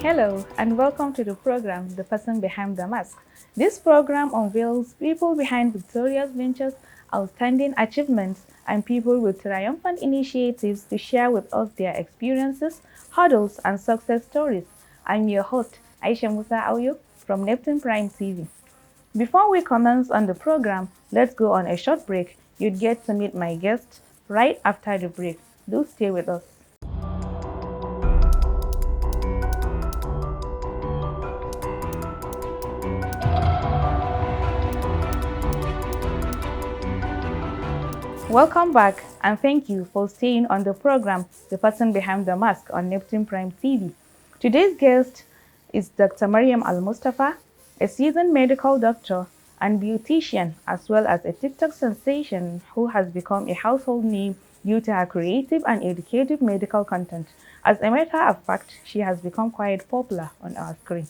Hello and welcome to the program The Person Behind the Mask. This program unveils people behind victorious ventures, outstanding achievements, and people with triumphant initiatives to share with us their experiences, hurdles, and success stories. I'm your host, Aisha Musa Auyo from Neptune Prime TV. Before we commence on the program, let's go on a short break. You'd get to meet my guest right after the break. Do stay with us. Welcome back and thank you for staying on the program The Person Behind the Mask on Neptune Prime TV. Today's guest is Dr. Maryam Al-Mustapha, a seasoned medical doctor and beautician, as well as a TikTok sensation who has become a household name due to her creative and educative medical content. As a matter of fact, she has become quite popular on our screen.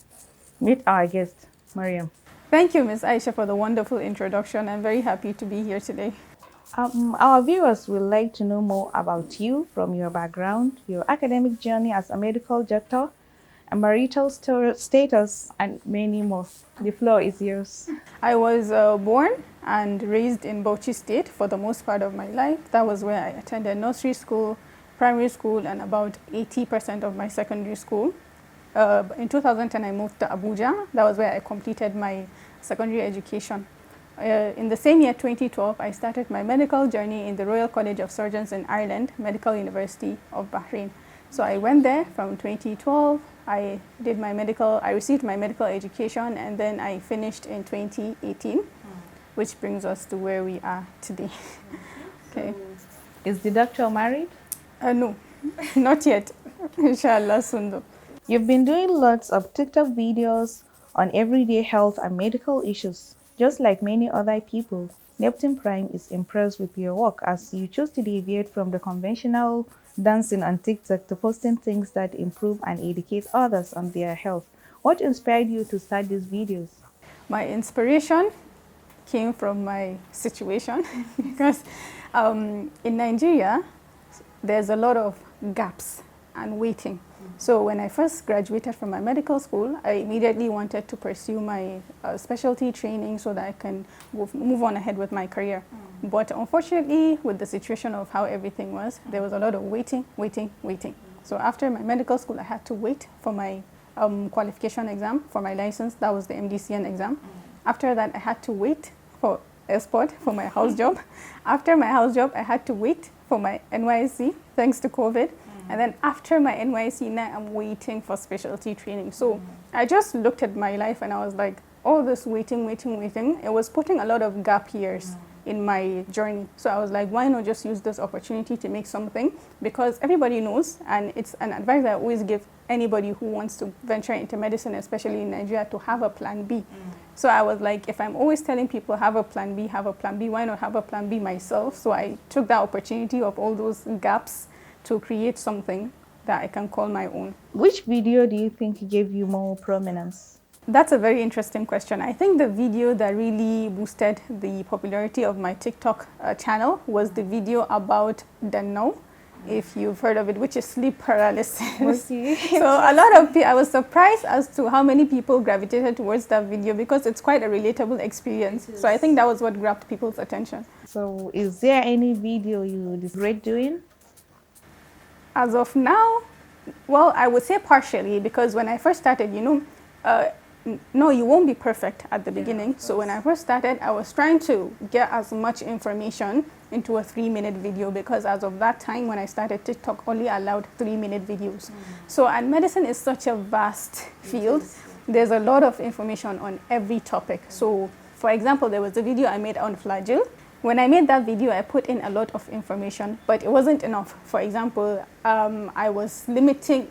Meet our guest, Maryam. Thank you, Ms. Aisha, for the wonderful introduction. I'm very happy to be here today. Our viewers would like to know more about you, from your background, your academic journey as a medical doctor, a marital status, and many more. The floor is yours. I was born and raised in Bauchi State for the most part of my life. That was where I attended nursery school, primary school, and about 80% of my secondary school. In 2010, I moved to Abuja. That was where I completed my secondary education. In the same year, 2012, I started my medical journey in the Royal College of Surgeons in Ireland, Medical University of Bahrain. So I went there from 2012. I received my medical education, and then I finished in 2018, which brings us to where we are today. Okay. Is the doctor married? No, not yet. Inshallah, soon though. You've been doing lots of TikTok videos on everyday health and medical issues. Just like many other people, Neptune Prime is impressed with your work as you choose to deviate from the conventional dancing on TikTok to posting things that improve and educate others on their health. What inspired you to start these videos? My inspiration came from my situation because in Nigeria, there's a lot of gaps and waiting. So when I first graduated from my medical school, I immediately wanted to pursue my specialty training so that I can move on ahead with my career. But unfortunately, with the situation of how everything was, there was a lot of waiting. So after my medical school, I had to wait for my qualification exam for my license. That was the MDCN exam. After that, I had to wait for export for my house job. After my house job, I had to wait for my NYSC, thanks to COVID. And then after my NYC, now I'm waiting for specialty training. So I just looked at my life and I was like, all this waiting. It was putting a lot of gap years in my journey. So I was like, why not just use this opportunity to make something? Because everybody knows, and it's an advice I always give anybody who wants to venture into medicine, especially in Nigeria, to have a plan B. So I was like, if I'm always telling people have a plan B, why not have a plan B myself? So I took that opportunity of all those gaps to create something that I can call my own. Which video do you think gave you more prominence? That's a very interesting question. I think the video that really boosted the popularity of my TikTok channel was the video about Danno, if you've heard of it, which is sleep paralysis. So a lot of people, I was surprised as to how many people gravitated towards that video because it's quite a relatable experience. So I think that was what grabbed people's attention. So is there any video you regret doing? As of now, well, I would say partially, because when I first started, no, you won't be perfect at the beginning. So when I first started, I was trying to get as much information into a 3-minute video because as of that time when I started, TikTok only allowed 3-minute videos. So, and medicine is such a vast field. There's a lot of information on every topic. So, for example, there was a video I made on flagell. When I made that video, I put in a lot of information, but it wasn't enough. For example, I was limiting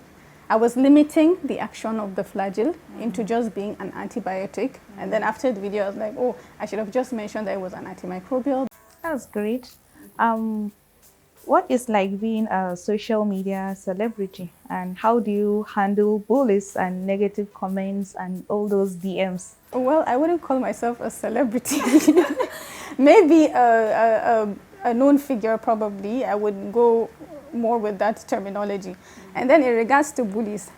the action of the flagell into just being an antibiotic. And then after the video, I was like, oh, I should have just mentioned that it was an antimicrobial. That's great. What is like being a social media celebrity, and how do you handle bullies and negative comments and all those DMs? Well, I wouldn't call myself a celebrity. Maybe a known figure, probably. I would go more with that terminology. And then in regards to bullies,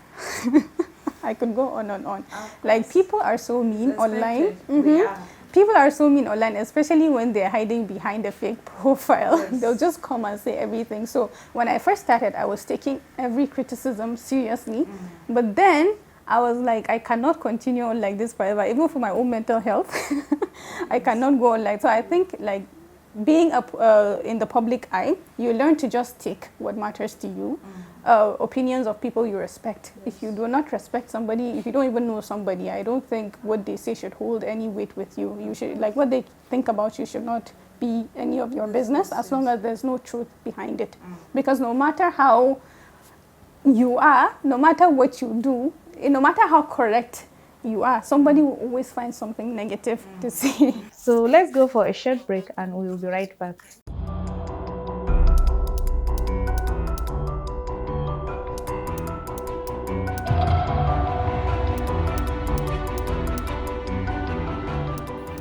I could go on and on. Of Like, course. people are so mean online. Suspected. We are. People are so mean online, especially when they're hiding behind a fake profile. Yes. They'll just come and say everything. So when I first started, I was taking every criticism seriously. But then I was like, I cannot continue on like this forever, even for my own mental health. I cannot go on like. So I think, like, being in the public eye, you learn to just take what matters to you. Opinions of people you respect. If you do not respect somebody, if you don't even know somebody, I don't think what they say should hold any weight with you. You should, like, what they think about you should not be any of your business, as long as there's no truth behind it. Because no matter how you are, no matter what you do, no matter how correct you are, somebody will always find something negative to say. So let's go for a short break and we'll be right back.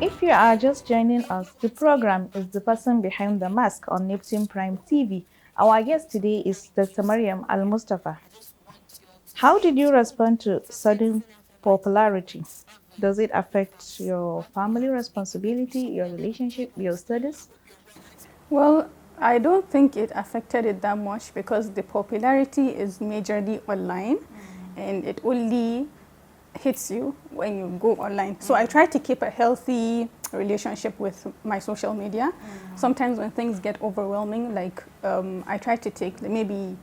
If you are just joining us, the program is The Person Behind the Mask on Neptune Prime TV. Our guest today is Dr. Maryam Al-Mustapha. How did you respond to sudden popularity? Does it affect your family responsibility, your relationship, your studies? Well, I don't think it affected it that much, because the popularity is majorly online, and it only hits you when you go online. So I try to keep a healthy relationship with my social media. Sometimes when things get overwhelming, like, I try to take maybe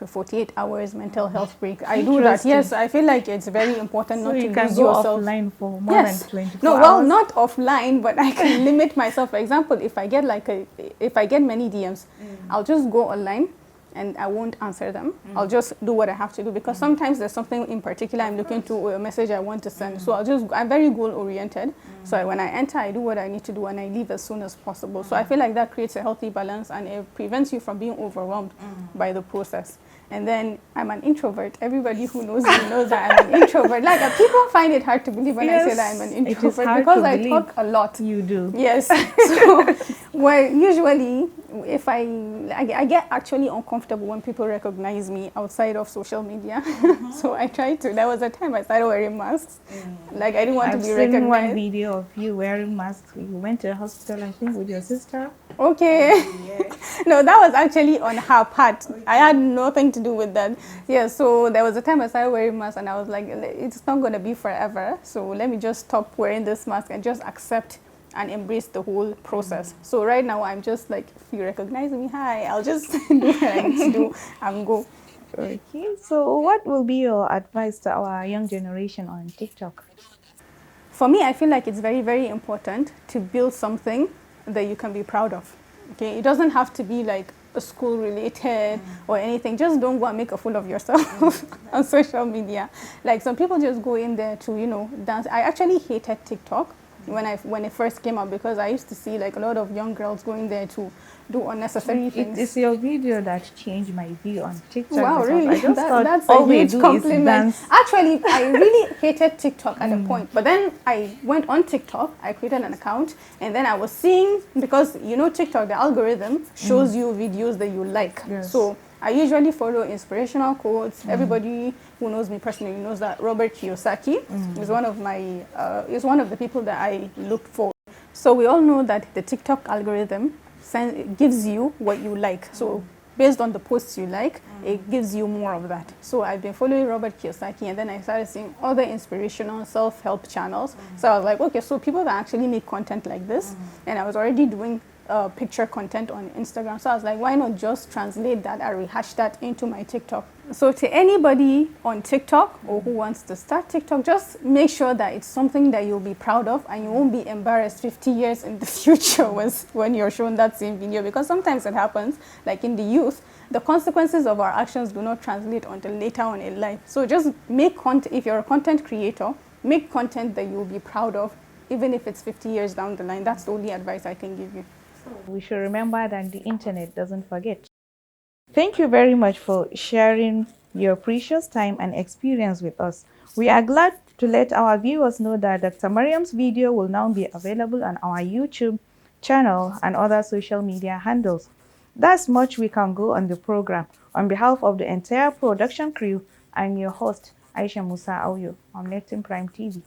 48 hours mental health break. I do that. Yes, I feel like it's very important So not you to can lose go yourself. offline for more Yes. than 24 No, hours? well, not offline, but I can limit myself. For example, if I get many DMs, I'll just go online and I won't answer them. I'll just do what I have to do, because sometimes there's something in particular I'm looking to, or a message I want to send. So I'm very goal oriented. So when I enter, I do what I need to do and I leave as soon as possible. So I feel like that creates a healthy balance, and it prevents you from being overwhelmed by the process. And then I'm an introvert. Everybody who knows me knows that I'm an introvert. Like, people find it hard to believe when I say that I'm an It is introvert, hard because to I believe. talk a lot. You do. Yes. So, well, usually, if I get actually uncomfortable when people recognize me outside of social media. So I try to. There was a time I started wearing masks. Like, I didn't want I've to be seen recognized. one video of you wearing masks. You went to the hospital, I think, with your sister. Okay. No, that was actually on her part. I had nothing to do with that. Yeah, so there was a time I started wearing masks, and I was like, it's not going to be forever. So let me just stop wearing this mask and just accept and embrace the whole process. So right now, I'm just like, if you recognize me, hi, I'll just do what I need to do and go. Okay, so what will be your advice to our young generation on TikTok? For me, I feel like it's very, very important to build something that you can be proud of. Okay, it doesn't have to be like a school related or anything. Just don't go and make a fool of yourself on social media. Like, some people just go in there to, dance. I actually hated TikTok when it first came out, because I used to see like a lot of young girls going there to do unnecessary things. It's your video that changed my view on TikTok. Wow, because really? I just thought That's all a they huge do is compliment. dance. Actually, I really hated TikTok at a point. But then I went on TikTok, I created an account, and then I was seeing, because TikTok, the algorithm shows you videos that you like. Yes. So I usually follow inspirational quotes. Everybody who knows me personally knows that Robert Kiyosaki is one of the people that I look for. So we all know that the TikTok algorithm gives you what you like. So based on the posts you like, it gives you more of that. So I've been following Robert Kiyosaki, and then I started seeing other inspirational self-help channels. So I was like, okay, so people that actually make content like this, and I was already doing picture content on Instagram. So I was like, why not just translate that and rehash that into my TikTok? So to anybody on TikTok or who wants to start TikTok, just make sure that it's something that you'll be proud of, and you won't be embarrassed 50 years in the future when you're shown that same video. Because sometimes it happens, like in the youth, the consequences of our actions do not translate until later on in life. So just make content. If you're a content creator, make content that you'll be proud of, even if it's 50 years down the line. That's the only advice I can give you. We should remember that the internet doesn't forget. Thank you very much for sharing your precious time and experience with us. We are glad to let our viewers know that Dr. Maryam's video will now be available on our YouTube channel and other social media handles. That's much we can go on the program. On behalf of the entire production crew, I'm your host, Aisha Musa Auyo on Neptune Prime TV.